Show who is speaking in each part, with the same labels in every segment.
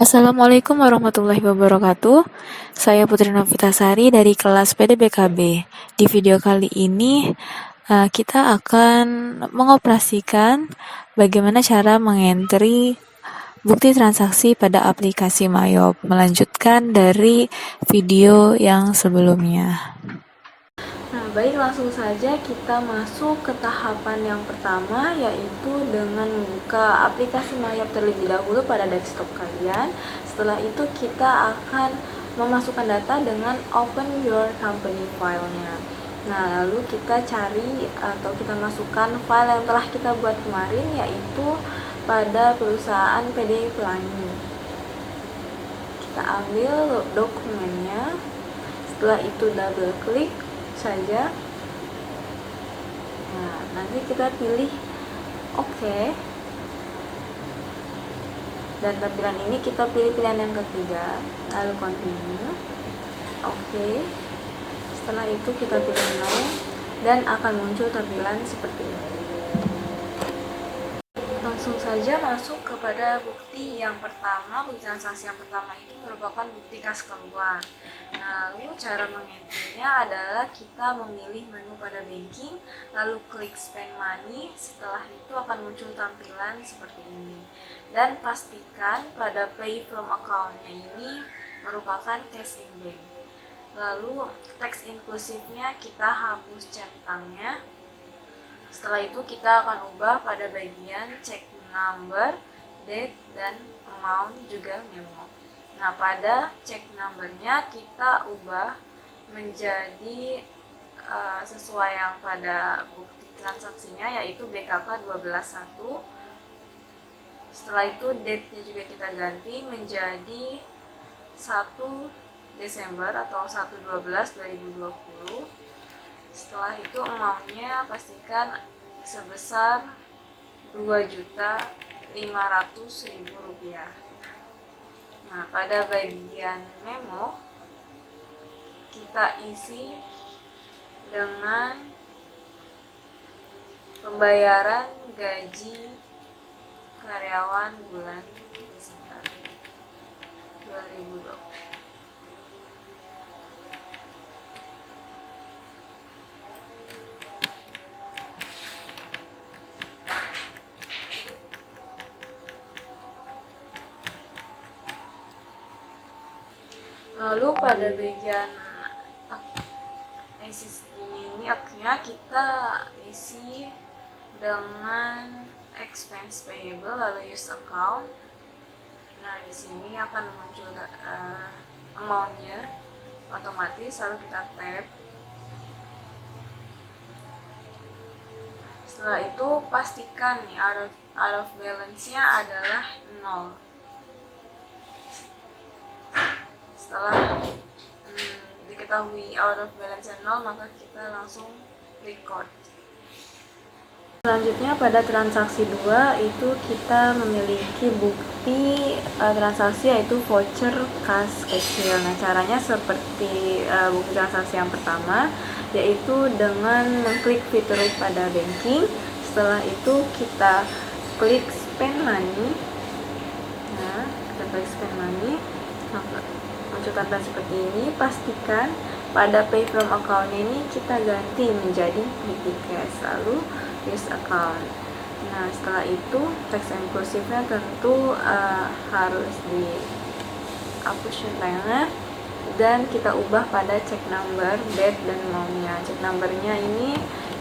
Speaker 1: Assalamualaikum warahmatullahi wabarakatuh. Saya Putri Novitasari dari kelas PDBKB. Di video kali ini kita akan mengoperasikan bagaimana cara mengentry bukti transaksi pada aplikasi Mayop, melanjutkan dari video yang sebelumnya. Nah, baik, langsung saja kita masuk ke tahapan yang pertama, yaitu dengan membuka aplikasi Mayop terlebih dahulu pada desktop kalian. Setelah itu kita akan memasukkan data dengan open your company file-nya. Nah, lalu kita cari atau kita masukkan file yang telah kita buat kemarin, yaitu pada perusahaan PDI Pelangi. Kita ambil dokumennya, setelah itu double klik saja. Nah, nanti kita pilih OK, dan tampilan ini kita pilih pilihan yang ketiga, lalu continue. OK, setelah itu kita pilih no, dan akan muncul tampilan seperti ini. Langsung saja masuk kepada bukti yang pertama. Bukti transaksi yang pertama ini merupakan bukti kas keluar. Lalu cara mengentrinya adalah kita memilih menu pada banking, lalu klik spend money. Setelah itu akan muncul tampilan seperti ini. Dan pastikan pada pay from account-nya ini merupakan cash in bank. Lalu teks inklusifnya kita hapus centangnya. Setelah itu kita akan ubah pada bagian check number, date, dan amount, juga memo. Nah, pada check numbernya kita ubah menjadi sesuai yang pada bukti transaksinya, yaitu BKK 121. Setelah itu date-nya juga kita ganti menjadi 1 Desember atau 1/12/2020. Setelah itu amount-nya pastikan sebesar Rp2.500.000. Nah, pada bagian memo kita isi dengan pembayaran gaji karyawan bulan Desember 2020. Lalu pada bagian ini akhirnya kita isi dengan expense payable lalu use account. Nah, di sini akan muncul amount-nya otomatis, lalu kita tap. Setelah itu pastikan nih out of balance-nya adalah 0. Setelah diketahui out of balance 0, maka kita langsung record. Selanjutnya pada transaksi 2 itu kita memiliki bukti transaksi, yaitu voucher kas kecil. Nah, caranya seperti bukti transaksi yang pertama, yaitu dengan mengklik fitur pada banking. Setelah itu kita klik spend money. Nah, kita klik spend money, maka muncul tampilan seperti ini. Pastikan pada pay from account ini kita ganti menjadi PT Cash, lalu use account. Nah, setelah itu teks inklusifnya tentu harus dihapus centangnya, dan kita ubah pada check number, date, dan amount-nya. Check numbernya ini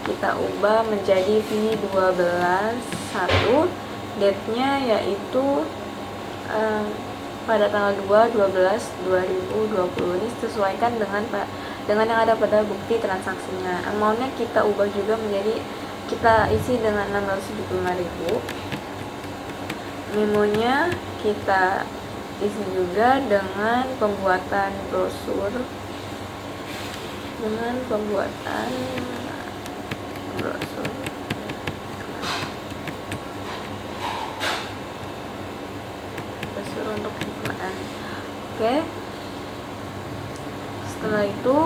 Speaker 1: kita ubah menjadi V12-1, date-nya yaitu pada tanggal 2/12/2020. Ini sesuaikan dengan yang ada pada bukti transaksinya. Amount-nya kita ubah juga menjadi, kita isi dengan 675.000. Memonya kita isi juga dengan pembuatan brosur, untuk iklan. Oke. Setelah itu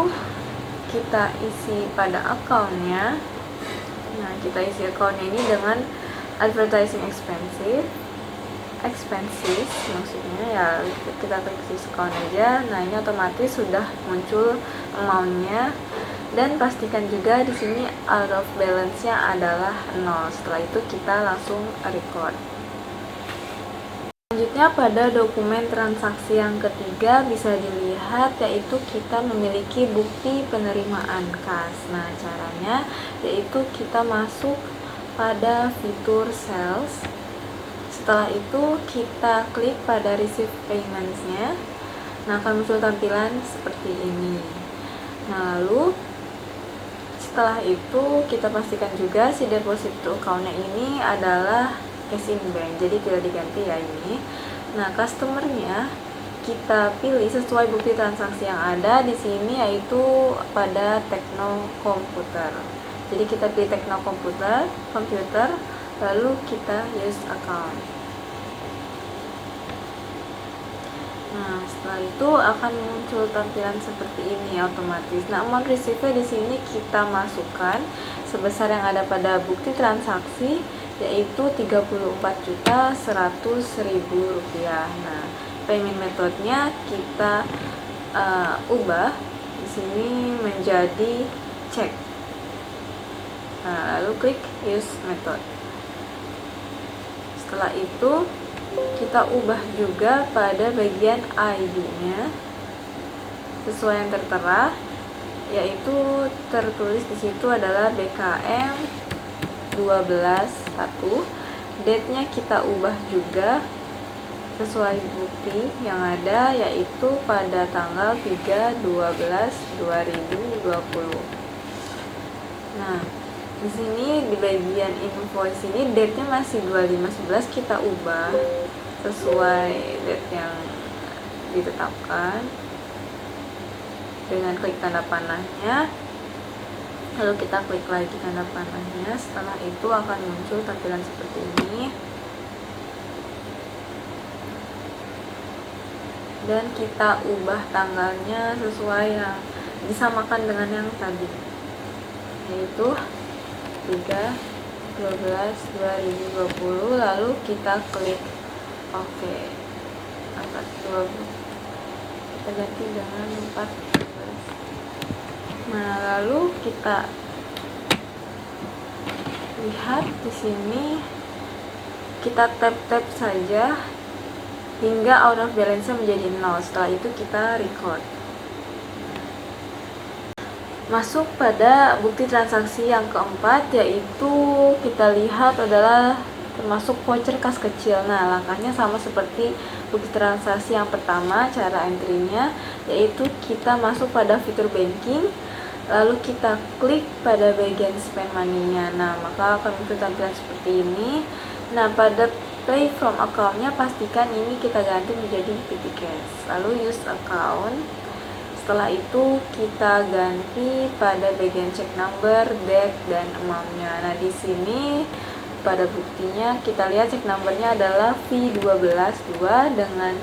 Speaker 1: kita isi pada akunnya. Nah, kita isi akunnya ini dengan advertising expensive. expenses, maksudnya ya kita klik discount aja. Nah, ini otomatis sudah muncul amount-nya, dan pastikan juga di sini out of balance-nya adalah 0. Setelah itu kita langsung record. Selanjutnya pada dokumen transaksi yang ketiga bisa dilihat yaitu kita memiliki bukti penerimaan kas. Nah, caranya yaitu kita masuk pada fitur sales. Setelah itu kita klik pada receive payments-nya. Nah, akan muncul tampilan seperti ini. Nah, lalu setelah itu kita pastikan juga si deposit account-nya ini adalah cash in bank, jadi tidak diganti ya ini. Nah, customer-nya kita pilih sesuai bukti transaksi yang ada di sini, yaitu pada Tekno Komputer. Jadi kita pilih Tekno Komputer, lalu kita use account. Nah, setelah itu akan muncul tampilan seperti ini otomatis. Nah, amount receive-nya di sini kita masukkan sebesar yang ada pada bukti transaksi, yaitu Rp34.100.000. Nah, payment metode-nya kita ubah di sini menjadi cek. Nah, lalu klik use method. Setelah itu kita ubah juga pada bagian ID-nya sesuai yang tertera, yaitu tertulis di situ adalah BKM 12.1. Date-nya kita ubah juga sesuai bukti yang ada, yaitu pada tanggal 3/12/2020. Nah, di sini di bagian invoice ini date-nya masih 25/11, kita ubah sesuai date yang ditetapkan dengan klik tanda panahnya. Lalu kita klik lagi tanda panahnya. Setelah itu akan muncul tampilan seperti ini. Dan kita ubah tanggalnya sesuai yang disamakan dengan yang tadi, yaitu 3/12/2020. Lalu kita klik OK. 4/20. Kita ganti dengan 4/12. Nah, lalu kita lihat di sini, kita tap saja hingga out of balance-nya menjadi 0. Setelah itu kita record. Masuk pada bukti transaksi yang keempat, yaitu kita lihat adalah termasuk voucher kas kecil. Nah, langkahnya sama seperti bukti transaksi yang pertama. Cara entry-nya yaitu kita masuk pada fitur banking, lalu kita klik pada bagian spend money-nya. Nah, maka akan muncul tampilan seperti ini. Nah, pada pay from account-nya pastikan ini kita ganti menjadi PT Cash. Lalu use account. Setelah itu kita ganti pada bagian check number, date, dan amount-nya. Nah, di sini pada buktinya kita lihat check number-nya adalah V12.2 dengan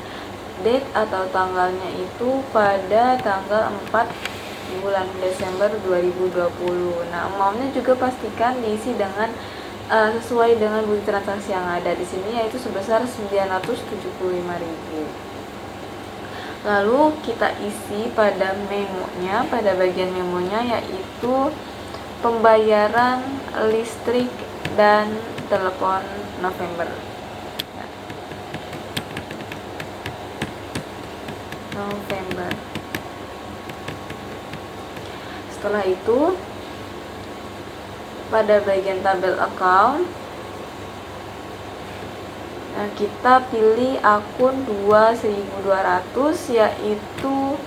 Speaker 1: date atau tanggalnya itu pada tanggal 4 bulan Desember 2020. Nah, amount-nya juga pastikan diisi dengan sesuai dengan bukti transaksi yang ada di sini, yaitu sebesar 975.000. Lalu kita isi pada memonya, pada bagian memonya, yaitu pembayaran listrik dan telepon November. Setelah itu pada bagian tabel account, kita pilih akun 2.200, yaitu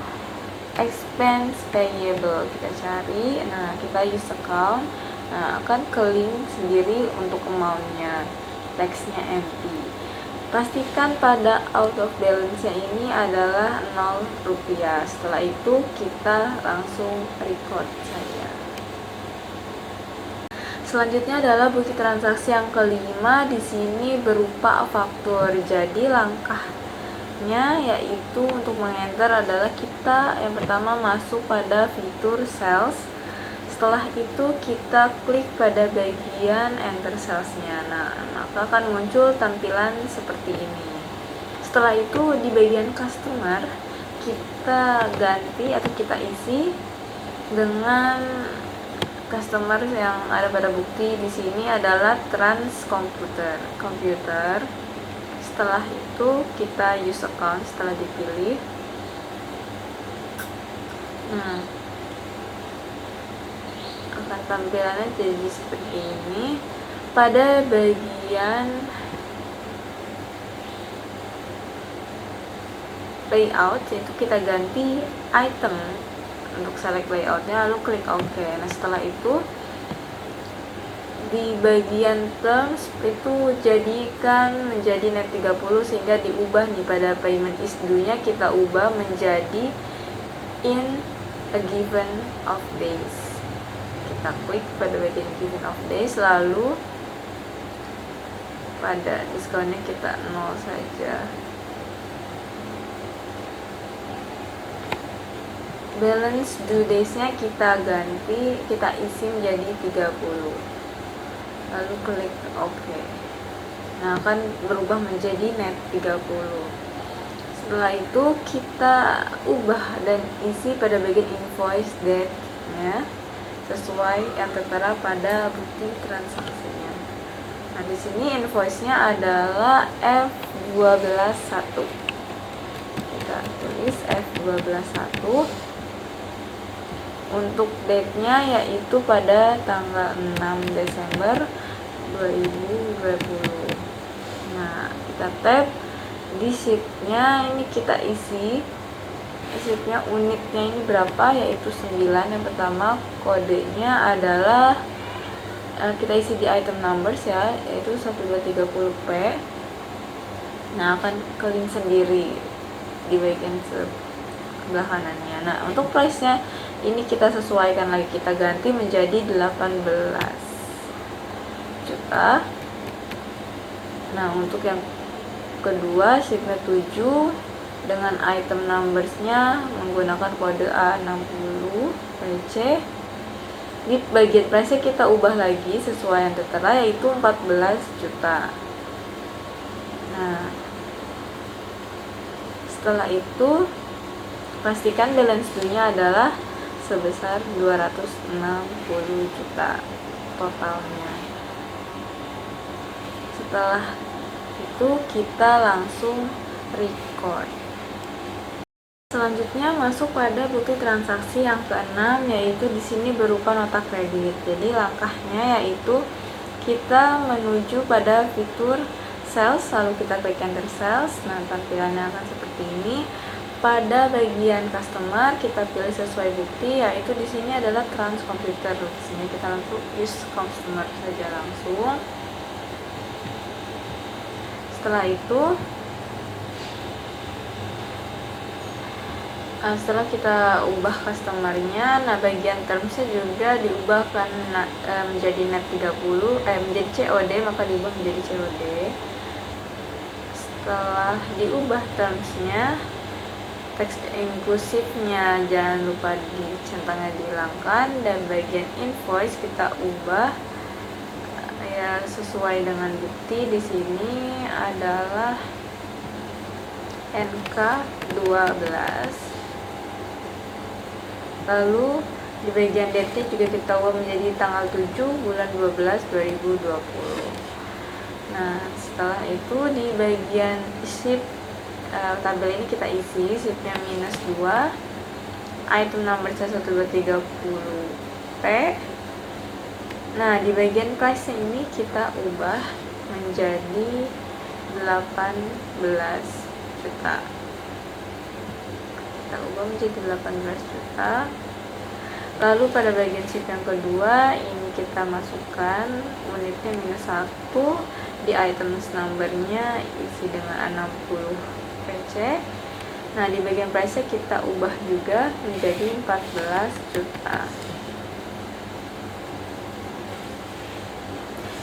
Speaker 1: expense payable. Kita cari, nah kita use account. Nah, akan ke link sendiri untuk amount-nya, teksnya empty. Pastikan pada out of balance-nya ini adalah Rp0. Setelah itu kita langsung record saja. Selanjutnya adalah bukti transaksi yang kelima. Di sini berupa faktur. Jadi langkahnya yaitu untuk mengenter adalah kita yang pertama masuk pada fitur sales. Setelah itu kita klik pada bagian enter sales-nya. Nah, maka akan muncul tampilan seperti ini. Setelah itu di bagian customer kita ganti atau kita isi dengan customer yang ada pada bukti di sini adalah trans komputer. Setelah itu kita use account setelah dipilih. Akan tampilannya jadi seperti ini. Pada bagian layout yaitu kita ganti item untuk select layoutnya, lalu klik OK. Nah setelah itu di bagian terms itu jadikan menjadi net 30 sehingga diubah nih pada payment is due nya kita ubah menjadi in a given of days. Kita klik pada bagian given of days, lalu pada diskonnya kita 0 saja. Balance due days nya kita ganti, kita isi menjadi 30, lalu klik OK. Nah akan berubah menjadi net 30. Setelah itu kita ubah dan isi pada bagian invoice date nya sesuai yang tertera pada bukti transaksinya. Nah di sini invoice nya adalah F121. Kita tulis F121. Untuk date-nya yaitu pada tanggal 6 Desember 2020. Nah, kita tap di sheet-nya, ini kita isi sheet-nya, unitnya ini berapa, yaitu 9. Yang pertama kodenya adalah kita isi di item numbers ya, yaitu 1230P. Nah, akan ke link sendiri di bagian sebelah kanannya. Nah, untuk price-nya ini kita sesuaikan lagi, kita ganti menjadi 18 juta. Nah untuk yang kedua sheetnya 7 dengan item numbersnya menggunakan kode A60 PC. Di bagian price nya kita ubah lagi sesuai yang tertera, yaitu 14 juta. Nah setelah itu pastikan balance due nya adalah sebesar 260 juta totalnya. Setelah itu kita langsung record. Selanjutnya masuk pada bukti transaksi yang keenam, yaitu di sini berupa nota kredit. Jadi langkahnya yaitu kita menuju pada fitur sales, lalu kita klik enter sales. Nah tampilannya akan seperti ini. Pada bagian customer kita pilih sesuai bukti, yaitu di sini adalah trans komputer. Di sini kita langsung use customer saja langsung. Setelah itu, setelah kita ubah customernya, nah bagian termsnya juga diubahkan menjadi net 30, menjadi COD, maka diubah menjadi COD. Setelah diubah termsnya, teks inklusifnya jangan lupa centangnya dihilangkan, dan bagian invoice kita ubah ya sesuai dengan bukti. Di sini adalah NK12. Lalu di bagian date juga kita ubah menjadi tanggal 7 bulan 12 2020. Nah setelah itu di bagian ship tabel ini kita isi sheetnya -2, item number 1230P. Nah di bagian price ini kita ubah menjadi 18 juta. Kita ubah menjadi 18 juta. Lalu pada bagian sheet yang kedua ini kita masukkan unitnya -1, di items numbernya isi dengan 60 PC. Nah di bagian price nya kita ubah juga menjadi 14 juta.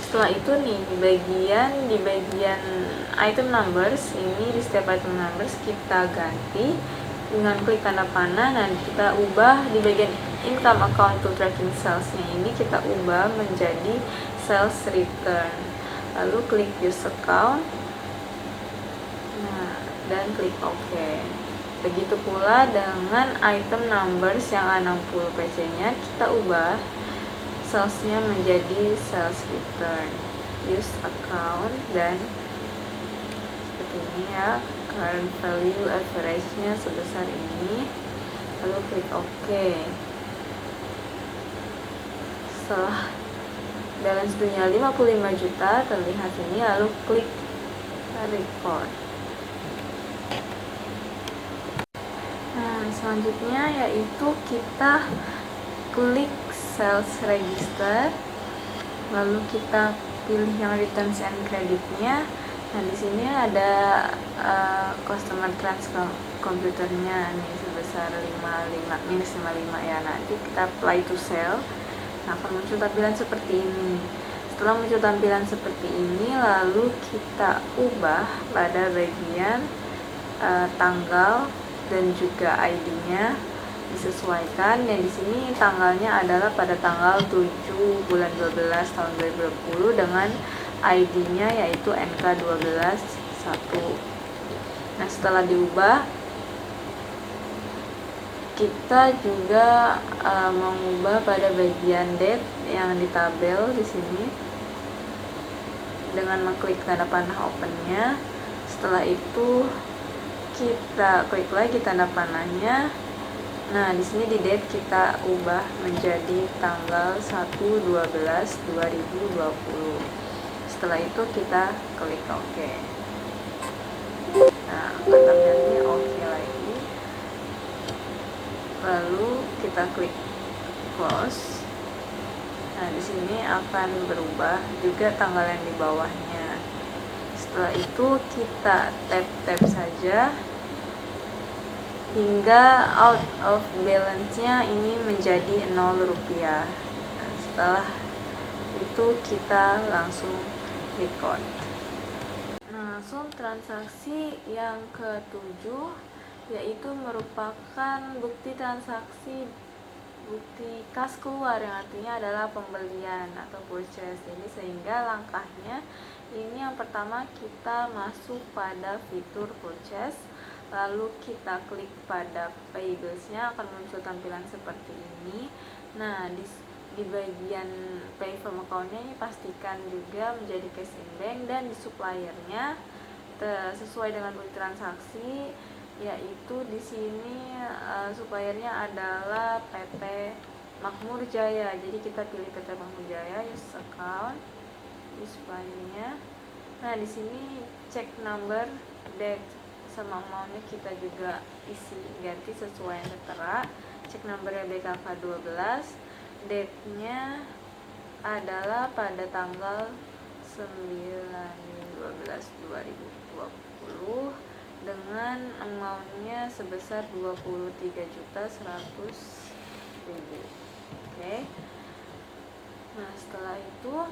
Speaker 1: Setelah itu nih di bagian item numbers ini, di setiap item numbers kita ganti dengan klik tanda panah. Nah kita ubah di bagian income account to tracking sales nya ini kita ubah menjadi sales return, lalu klik use account. Nah dan klik OK. Begitu pula dengan item numbers yang A60 PC-nya, kita ubah salesnya menjadi sales return, use account, dan seperti ini ya, current value average-nya sebesar ini, lalu klik OK. Setelah balance dunia 55 juta terlihat sini, lalu klik record. Nah, selanjutnya yaitu kita klik sales register, lalu kita pilih yang returns and credit-nya. Nah, di sini ada customer transfer komputernya nih sebesar 55 minus 55 ya. Nanti kita apply to sell. Nah, akan muncul tampilan seperti ini. Setelah muncul tampilan seperti ini, lalu kita ubah pada bagian tanggal dan juga ID-nya disesuaikan. Yang di sini tanggalnya adalah pada tanggal 7 bulan 12 tahun 2020 dengan ID-nya yaitu NK121. Nah, setelah diubah, kita juga mengubah pada bagian date yang di tabel di sini dengan mengklik tanda panah open-nya. Setelah itu kita klik lagi tanda panahnya. Nah, di sini di date kita ubah menjadi tanggal 1/12/2020. Setelah itu kita klik OK. Nah, akan tampilnya OK lagi. Lalu kita klik close. Nah, di sini akan berubah juga tanggal yang di bawahnya. Setelah itu kita tap saja hingga out of balance-nya ini menjadi 0 rupiah. Nah, setelah itu kita langsung record. Nah, langsung transaksi yang ke-7 yaitu merupakan bukti transaksi, bukti kas keluar, yang artinya adalah pembelian atau purchase. Jadi sehingga langkahnya ini yang pertama kita masuk pada fitur purchase, lalu kita klik pada payables-nya, akan muncul tampilan seperti ini. Nah, di bagian pay from account-nya ini pastikan juga menjadi cash in bank, dan di supplier-nya sesuai dengan bukti transaksi, yaitu di sini suppliernya adalah PT Makmur Jaya. Jadi kita pilih PT Makmur Jaya, use account, di suppliernya. Nah, di sini check number, date, sama amount-nya kita juga isi ganti sesuai yang tertera. Check number-nya BKK 12, date-nya adalah pada tanggal 9/12/2020 dengan amount-nya sebesar 23.100.000. Oke. Nah, setelah itu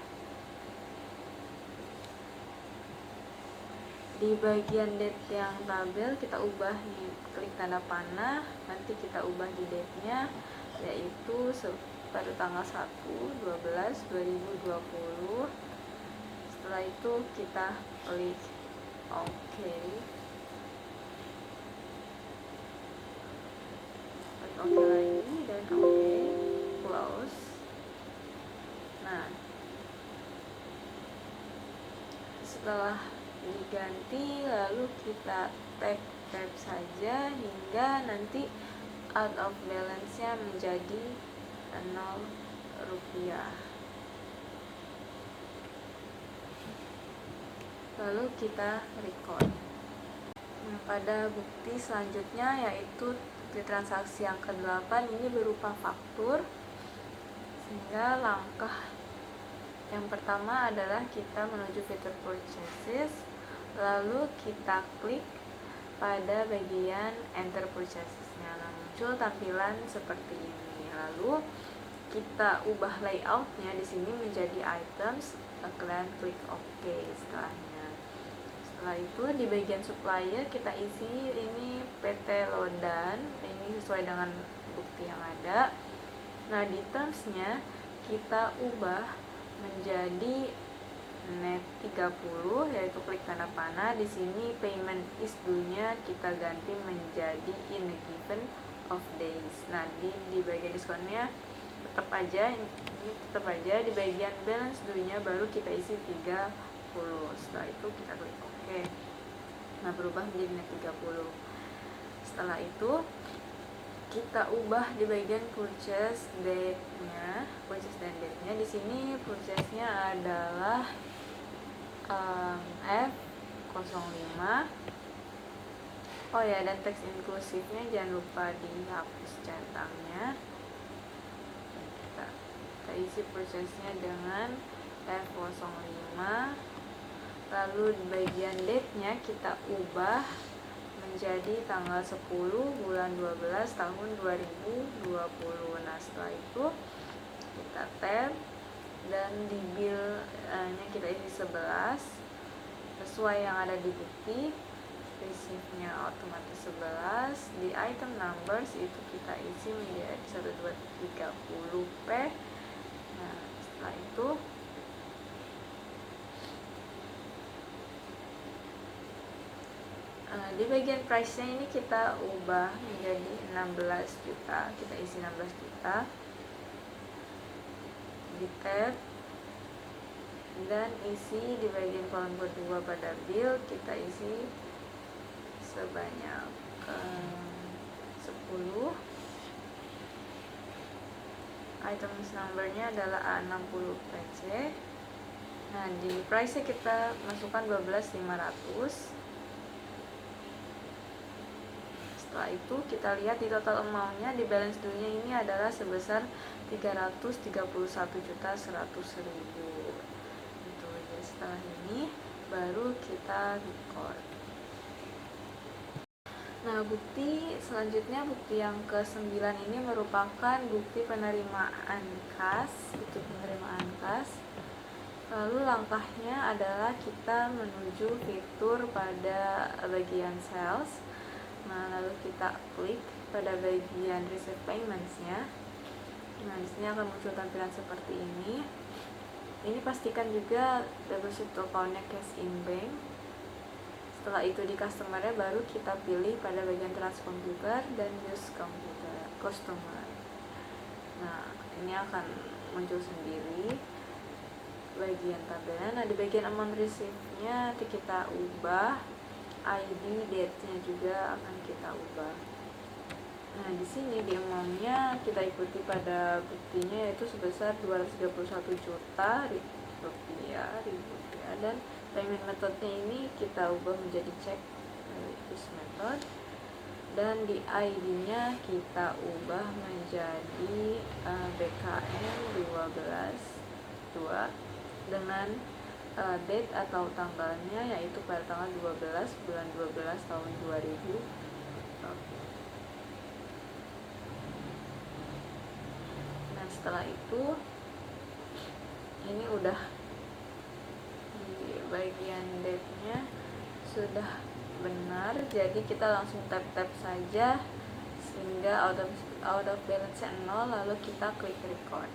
Speaker 1: di bagian date yang tabel kita ubah nih, klik tanda panah, nanti kita ubah di date-nya yaitu pada tanggal 1/12/2020. Setelah itu kita klik OK. Klik OK lagi dan OK, close. Nah, setelah diganti lalu kita tap saja hingga nanti out of balance-nya menjadi 0 rupiah. Lalu kita record. Nah, pada bukti selanjutnya yaitu bukti transaksi yang ke-8 ini berupa faktur. Sehingga langkah yang pertama adalah kita menuju fitur purchases, lalu kita klik pada bagian enter purchases-nya. Nah, muncul tampilan seperti ini. Lalu kita ubah layout-nya di sini menjadi items, dan klik OK setelahnya. Setelah itu di bagian supplier kita isi ini PT Lodan, ini sesuai dengan bukti yang ada. Nah, di terms-nya kita ubah menjadi net 30, yaitu klik tanda panah. Di sini payment is due-nya kita ganti menjadi in a given of days. Nah, di bagian diskonnya tetap aja di bagian balance due-nya baru kita isi 30. Setelah itu kita klik OK. Nah, berubah menjadi net 30. Setelah itu kita ubah di bagian purchase date-nya. Di sini purchase-nya adalah F05. Oh ya, dan teks inklusifnya jangan lupa dihapus centangnya. Kita isi purchase-nya dengan F05. Lalu di bagian date-nya kita ubah menjadi tanggal 10 bulan 12 tahun 2020. Nah, setelah itu kita tab dan di bill-nya kita isi 11 sesuai yang ada di bukti. Receive-nya otomatis 11. Di item numbers itu kita isi menjadi 1230P. Nah, setelah itu di bagian price-nya ini kita ubah menjadi 16 juta. Kita isi 16 juta. Di tab dan isi di bagian kolom kedua pada bill kita isi sebanyak 10. Items numbernya adalah A60PC. Nah, di price-nya kita masukkan 12.500. Setelah itu kita lihat di total amount-nya, di balance due-nya ini adalah sebesar 331.100.000. Itu ya. Setelah ini baru kita record. Nah, bukti selanjutnya, bukti yang ke-9 ini merupakan bukti penerimaan kas. Bukti penerimaan kas. Lalu langkahnya adalah kita menuju fitur pada bagian sales. Nah, lalu kita klik pada bagian receive payments-nya. Nah, di sini akan muncul tampilan seperti ini. Ini pastikan juga deposit account-nya cash in bank. Setelah itu di customer-nya baru kita pilih pada bagian transfer computer dan use computer customer. Nah, ini akan muncul sendiri bagian tabelnya. Nah, di bagian amount receive-nya nanti kita ubah. ID, date-nya juga akan kita ubah. Nah, di sini di amount-nya kita ikuti pada buktinya, yaitu sebesar 231 juta rupiah, dan payment method-nya ini kita ubah menjadi check this method, dan di ID-nya kita ubah menjadi BKM 12 dengan date atau tanggalnya yaitu pada tanggal 12 bulan 12 tahun 2000. Nah, setelah itu ini udah di bagian date-nya sudah benar, jadi kita langsung tap saja sehingga out of balance 0, lalu kita klik record.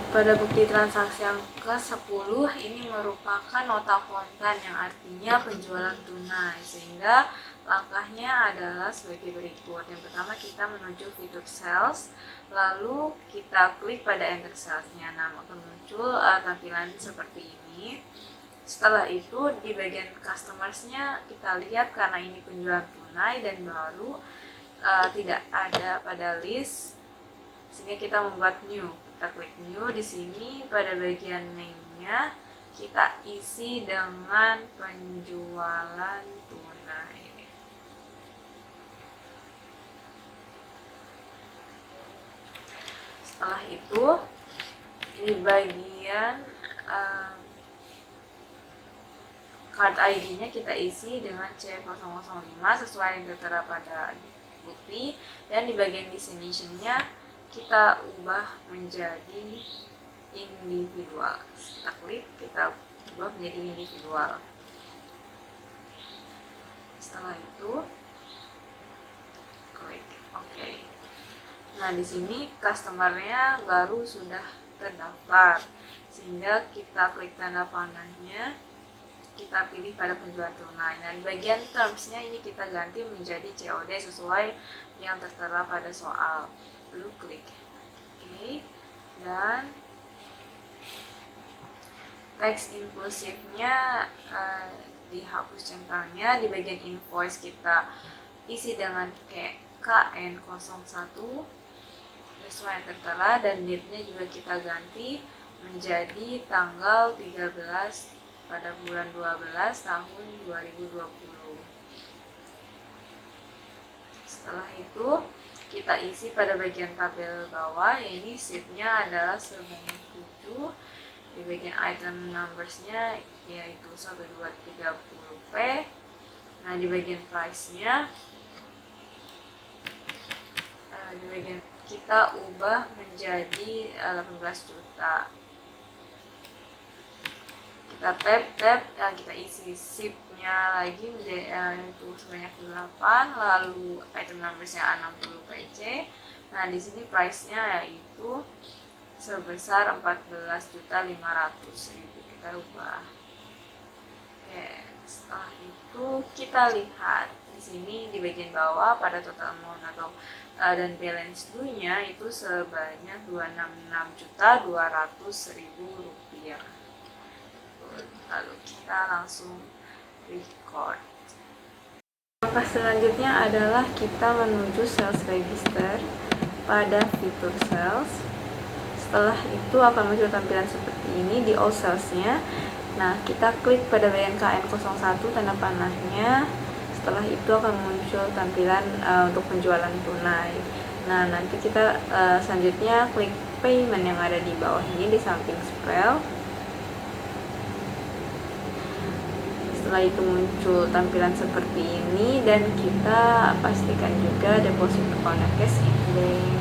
Speaker 1: Pada bukti transaksi yang ke-10 ini merupakan nota kontan, yang artinya penjualan tunai, sehingga langkahnya adalah sebagai berikut. Yang pertama, kita menuju fitur sales, lalu kita klik pada enter sales-nya. Nah, akan muncul tampilan seperti ini. Setelah itu di bagian customers-nya kita lihat karena ini penjualan tunai dan baru tidak ada pada list, sehingga kita membuat new. Kita klik new. Di sini pada bagian name-nya kita isi dengan penjualan tunai. Setelah itu di bagian card ID-nya kita isi dengan C005 sesuai yang tertera pada bukti, dan di bagian destination-nya kita ubah menjadi individual. Kita klik, kita ubah menjadi individual. Setelah itu klik OK. Nah, di sini customer-nya baru sudah terdaftar, sehingga kita klik tanda panahnya, kita pilih pada penjualan tunai. Nah, di bagian termsnya ini kita ganti menjadi COD sesuai yang tertera pada soal. Lalu klik oke, dan teks impulsifnya dihapus centangnya. Di bagian invoice kita isi dengan KN01 sesuai yang tertera, dan date-nya juga kita ganti menjadi tanggal 13 pada bulan 12 tahun 2020. Setelah itu kita isi pada bagian tabel bawah, ini sheet-nya adalah sebanyak 7. Di bagian item numbers-nya yaitu 1230P. Nah, di bagian price-nya di bagian kita ubah menjadi 18 juta. Kita tab, kita isi shift-nya lagi itu sebanyak 8, lalu item numbers-nya 60 PC. Nah, di sini price-nya yaitu sebesar 14.500.000. Kita ubah. Oke, setelah itu kita lihat di sini di bagian bawah pada total amount atau dan balance due-nya itu sebanyak 266.200.000 rupiah. Lalu kita langsung record. Langkah selanjutnya adalah kita menuju sales register pada fitur sales. Setelah itu akan muncul tampilan seperti ini di all sales-nya. Nah, kita klik pada bagian KN01 tanda panahnya. Setelah itu akan muncul tampilan untuk penjualan tunai. Nah, nanti kita selanjutnya klik payment yang ada di bawah ini di samping spell. Setelah itu muncul tampilan seperti ini, dan kita pastikan juga deposit account cash in bank,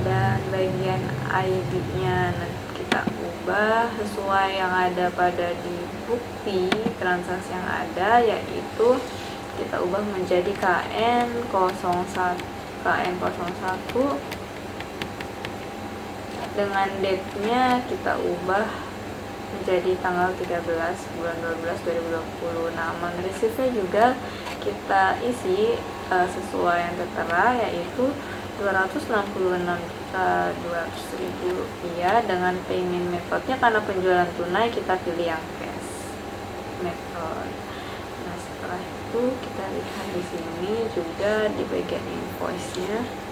Speaker 1: dan bagian ID-nya nanti kita ubah sesuai yang ada pada di bukti transaksi yang ada, yaitu kita ubah menjadi KN01 dengan date-nya kita ubah menjadi tanggal 13 bulan 12 2020. Nah, amount receive-nya juga kita isi sesuai yang tertera, yaitu 266.200.000 rupiah. Dengan payment metode-nya karena penjualan tunai kita pilih yang cash method. Nah, setelah itu kita lihat di sini juga di bagian invoice-nya.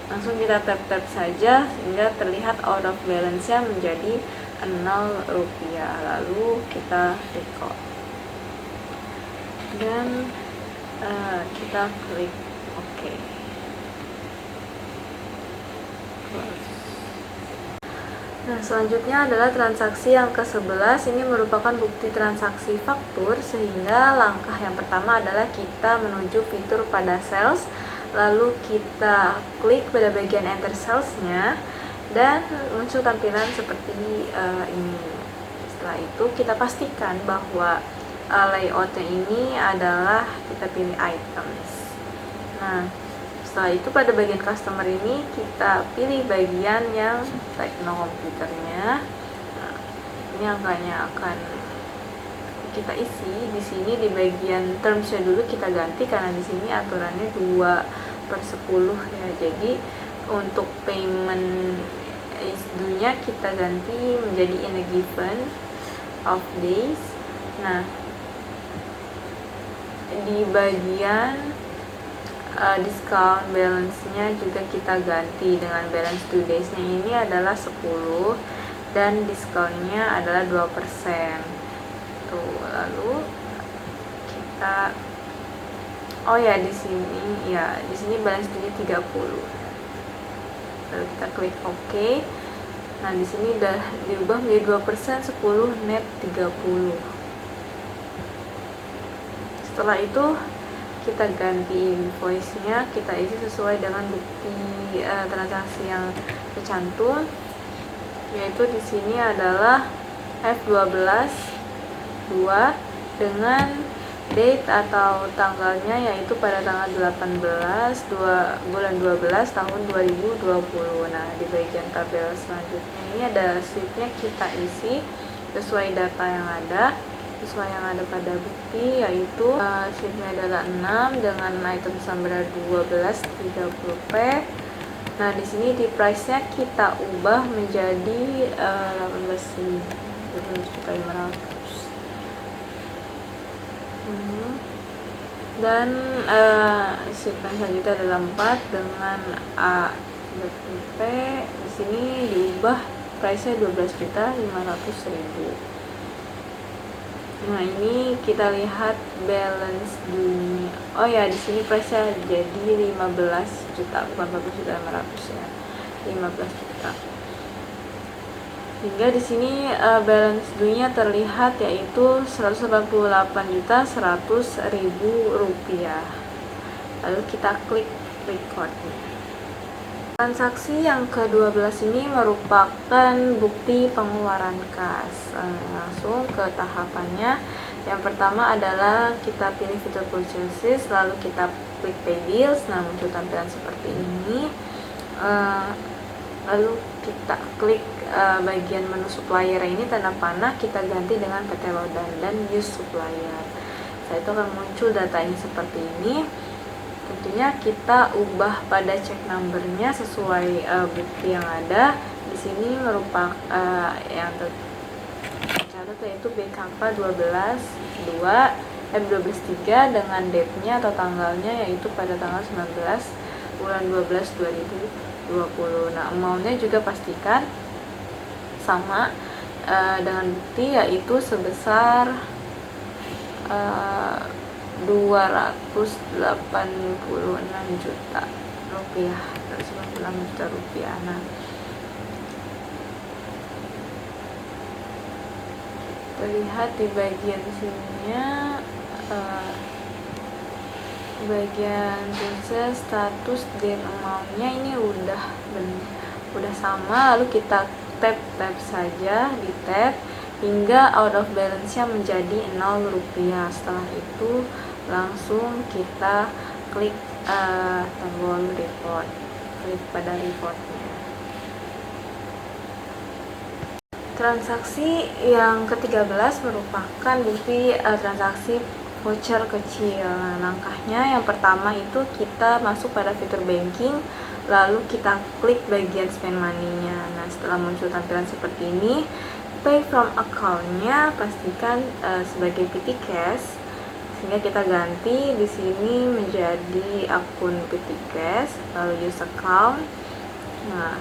Speaker 1: Langsung kita tap-tap saja sehingga terlihat out of balance-nya menjadi 0 rupiah. Lalu kita record dan kita klik OK. Nah, selanjutnya adalah transaksi yang ke-11. Ini merupakan bukti transaksi faktur, sehingga langkah yang pertama adalah kita menuju fitur pada sales. Lalu kita klik pada bagian enter sales-nya dan muncul tampilan seperti ini. Setelah itu kita pastikan bahwa layout-nya ini adalah kita pilih items. Nah, setelah itu pada bagian customer ini kita pilih bagian yang tekno komputernya. Nah, ini angkanya akan kita isi di sini. Di bagian termsnya dulu kita ganti karena di sini aturannya 2/10 ya. Jadi untuk payment due-nya kita ganti menjadi in a given of days. Nah, di bagian discount balance-nya juga kita ganti dengan balance due days-nya ini adalah 10 dan discount-nya adalah 2%. Tuh, lalu kita di sini balance due 30. Lalu kita klik OK. Nah, di sini udah diubah menjadi 2%, 10 net 30. Setelah itu kita ganti invoice-nya, kita isi sesuai dengan bukti transaksi yang tercantum, yaitu di sini adalah F12 2 dengan date atau tanggalnya yaitu pada tanggal 18 bulan 12 tahun 2020. Nah, di bagian tabel selanjutnya ini ada sheetnya, kita isi sesuai data yang ada, pada bukti, yaitu sheetnya adalah 6 dengan item sum benar 1230p. Nah, di sini di price-nya kita ubah menjadi 18.500. Dan sheet selanjutnya adalah 4 dengan A30p. Di sini diubah price-nya 12.500.000. Nah, ini kita lihat balance dunia. Oh ya, di sini price-nya jadi 15 juta, bukan 14.500 ya. 15 juta. Hingga di sini balance dunia terlihat yaitu 188.100.000 rupiah. Lalu kita klik recordnya. Transaksi yang ke-12 ini merupakan bukti pengeluaran kas. Langsung ke tahapannya. Yang pertama adalah kita pilih fitur purchases, lalu kita klik pay bills. Nah, muncul tampilan seperti ini. Lalu kita klik bagian menu supplier ini, tanda panah kita ganti dengan PT Lodan dan use supplier. Setelah itu akan muncul data ini seperti ini. Tentunya kita ubah pada check numbernya sesuai bukti yang ada. Di sini merupakan yang tercatat yaitu BKK 12.3 dengan date-nya atau tanggalnya yaitu pada tanggal 19 bulan 12 2020. Nah, amount-nya juga pastikan sama dengan bukti yaitu sebesar 286 juta rupiah, 296 juta rupiah. Nah, terlihat di bagian sininya bagian proses status dan amount-nya ini udah sama. Lalu kita tap saja di tab hingga out of balance-nya menjadi 0 rupiah. Setelah itu langsung kita klik tombol report, klik pada reportnya. Transaksi yang ke-13 merupakan bukti transaksi voucher kecil. Nah, langkahnya yang pertama itu kita masuk pada fitur banking, lalu kita klik bagian spend money-nya. Nah, setelah muncul tampilan seperti ini, pay from account-nya pastikan sebagai PT Cash, sehingga kita ganti di sini menjadi akun PT Cash, lalu use account. Nah,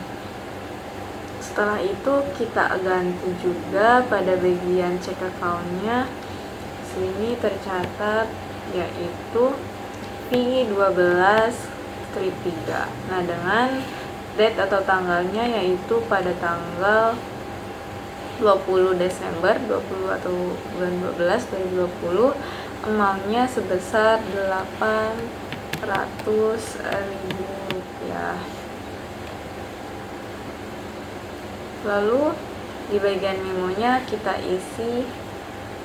Speaker 1: setelah itu kita ganti juga pada bagian check account-nya. Sini tercatat yaitu P12-3. Nah, dengan date atau tanggalnya yaitu pada tanggal 20 Desember 20 atau bulan 12 2020, amount-nya sebesar 800.000 rupiah. Lalu di bagian memonya kita isi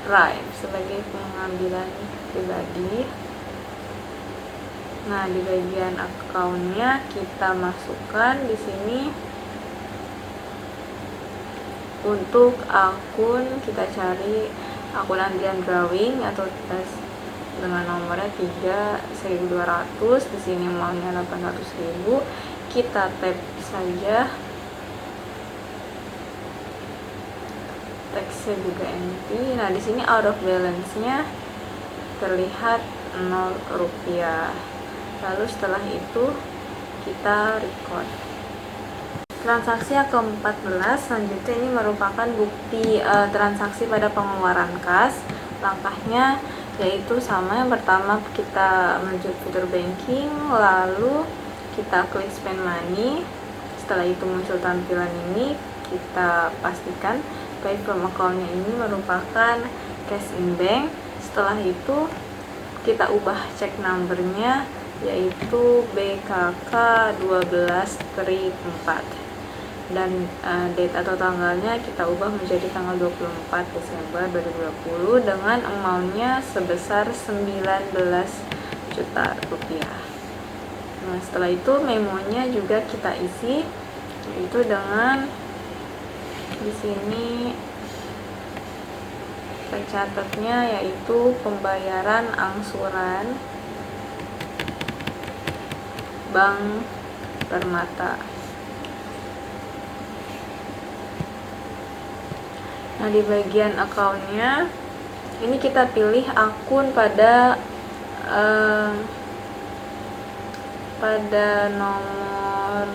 Speaker 1: drive sebagai pengambilan pribadi. Nah, di bagian account-nya kita masukkan di sini untuk akun, kita cari akun Andrian Drawing atau tes dengan nomornya 3.200. Di sini maunya 800.000. Kita tap saja. Teksnya juga empty. Nah, di sini out of balance-nya terlihat 0 rupiah. Lalu setelah itu kita record. Transaksi yang ke-14 selanjutnya ini merupakan bukti transaksi pada pengeluaran kas. Langkahnya yaitu sama. Yang pertama kita menuju fitur banking, lalu kita klik spend money. Setelah itu muncul tampilan ini, kita pastikan pay from account-nya ini merupakan cash in bank. Setelah itu kita ubah check number-nya yaitu BKK 12-4. dan date atau tanggalnya kita ubah menjadi tanggal 24 Desember 2020 dengan amountnya sebesar 19 juta rupiah. Nah, setelah itu memonya juga kita isi, yaitu dengan di sini pencatatnya yaitu pembayaran angsuran Bank Permata. Nah, di bagian akunnya ini kita pilih akun pada nomor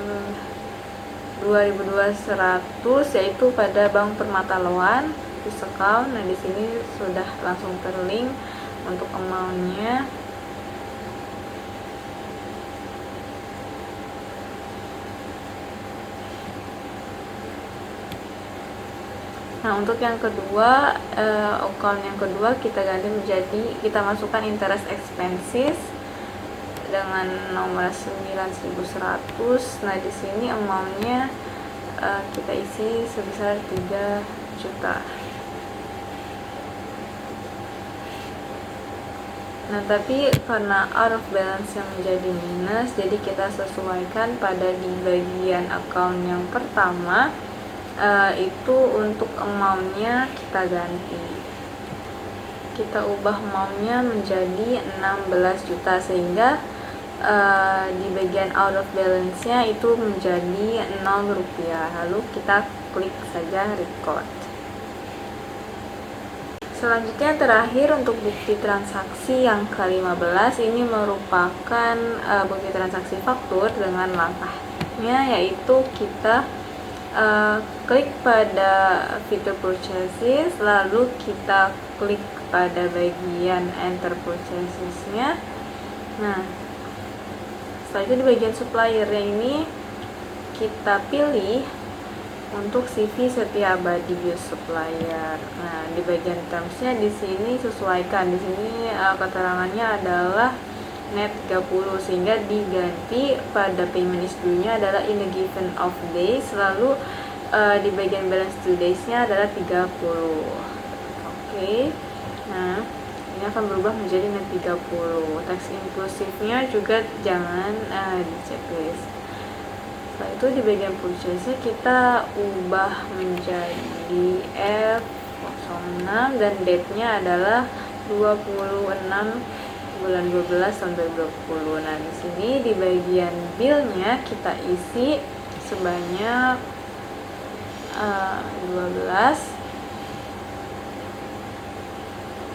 Speaker 1: 202100 yaitu pada Bank Permata Loan account. Nah, di sini sudah langsung terlink untuk amountnya. Nah, untuk yang kedua, account yang kedua kita ganti menjadi, kita masukkan interest expenses dengan nomor 9100. Nah, di sini amountnya kita isi sebesar 3 juta. Nah, tapi karena out of balance yang menjadi minus, jadi kita sesuaikan pada di bagian account yang pertama, itu untuk amountnya kita ganti, kita ubah amountnya menjadi 16 juta sehingga di bagian out of balance nya itu menjadi 0 rupiah. Lalu kita klik saja record. Selanjutnya terakhir untuk bukti transaksi yang ke-15, ini merupakan bukti transaksi faktur dengan langkahnya, yaitu kita klik pada fitur purchases, lalu kita klik pada bagian enter purchases nya. Nah, setelah itu di bagian supplier ini kita pilih untuk CV Setia Abadi use supplier. Nah, di bagian termsnya di sini sesuaikan, di sini keterangannya adalah net 30 sehingga diganti pada payment is due-nya adalah in a given of days, lalu di bagian balance due days-nya adalah 30. Oke. Nah, ini akan berubah menjadi net 30. Tax inclusive-nya juga jangan di checklist. Setelah itu di bagian purchase-nya kita ubah menjadi F06 dan date-nya adalah 26 bulan 12 tahun 2020. Nah, di sini di bagian bill-nya kita isi sebanyak 12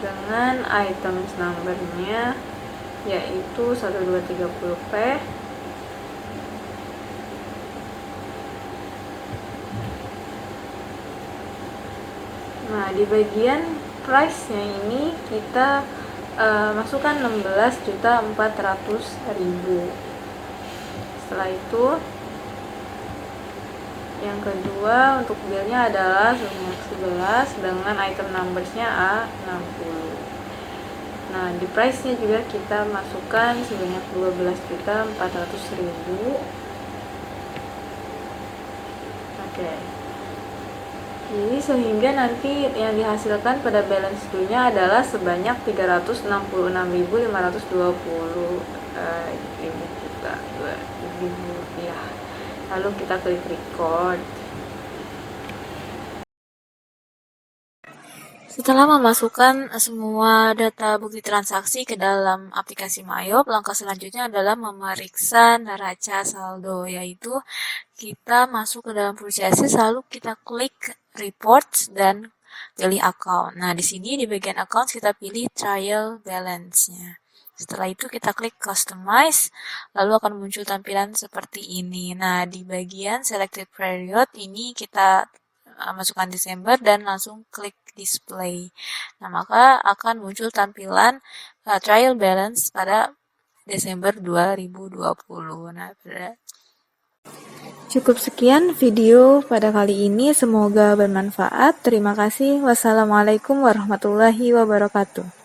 Speaker 1: dengan items number-nya yaitu 1230P. Nah, di bagian price-nya ini kita masukkan 16.400.000. Setelah itu yang kedua untuk bill-nya adalah sebanyak 11 dengan item numbers-nya A60. Nah, di price-nya juga kita masukkan sebanyak 12.400.000. Oke. Jadi sehingga nanti yang dihasilkan pada balance due-nya adalah sebanyak 366.520 juta rupiah. Lalu kita klik record. Setelah memasukkan semua data bukti transaksi ke dalam aplikasi Mayop, langkah selanjutnya adalah memeriksa neraca saldo, yaitu kita masuk ke dalam purchases, lalu kita klik reports dan pilih account. Nah, di sini di bagian account kita pilih trial balance-nya. Setelah itu kita klik customize, lalu akan muncul tampilan seperti ini. Nah, di bagian selected period ini kita masukkan Desember dan langsung klik display. Nah, maka akan muncul tampilan trial balance pada Desember 2020. Nah, cukup sekian video pada kali ini, semoga bermanfaat. Terima kasih. Wassalamualaikum warahmatullahi wabarakatuh.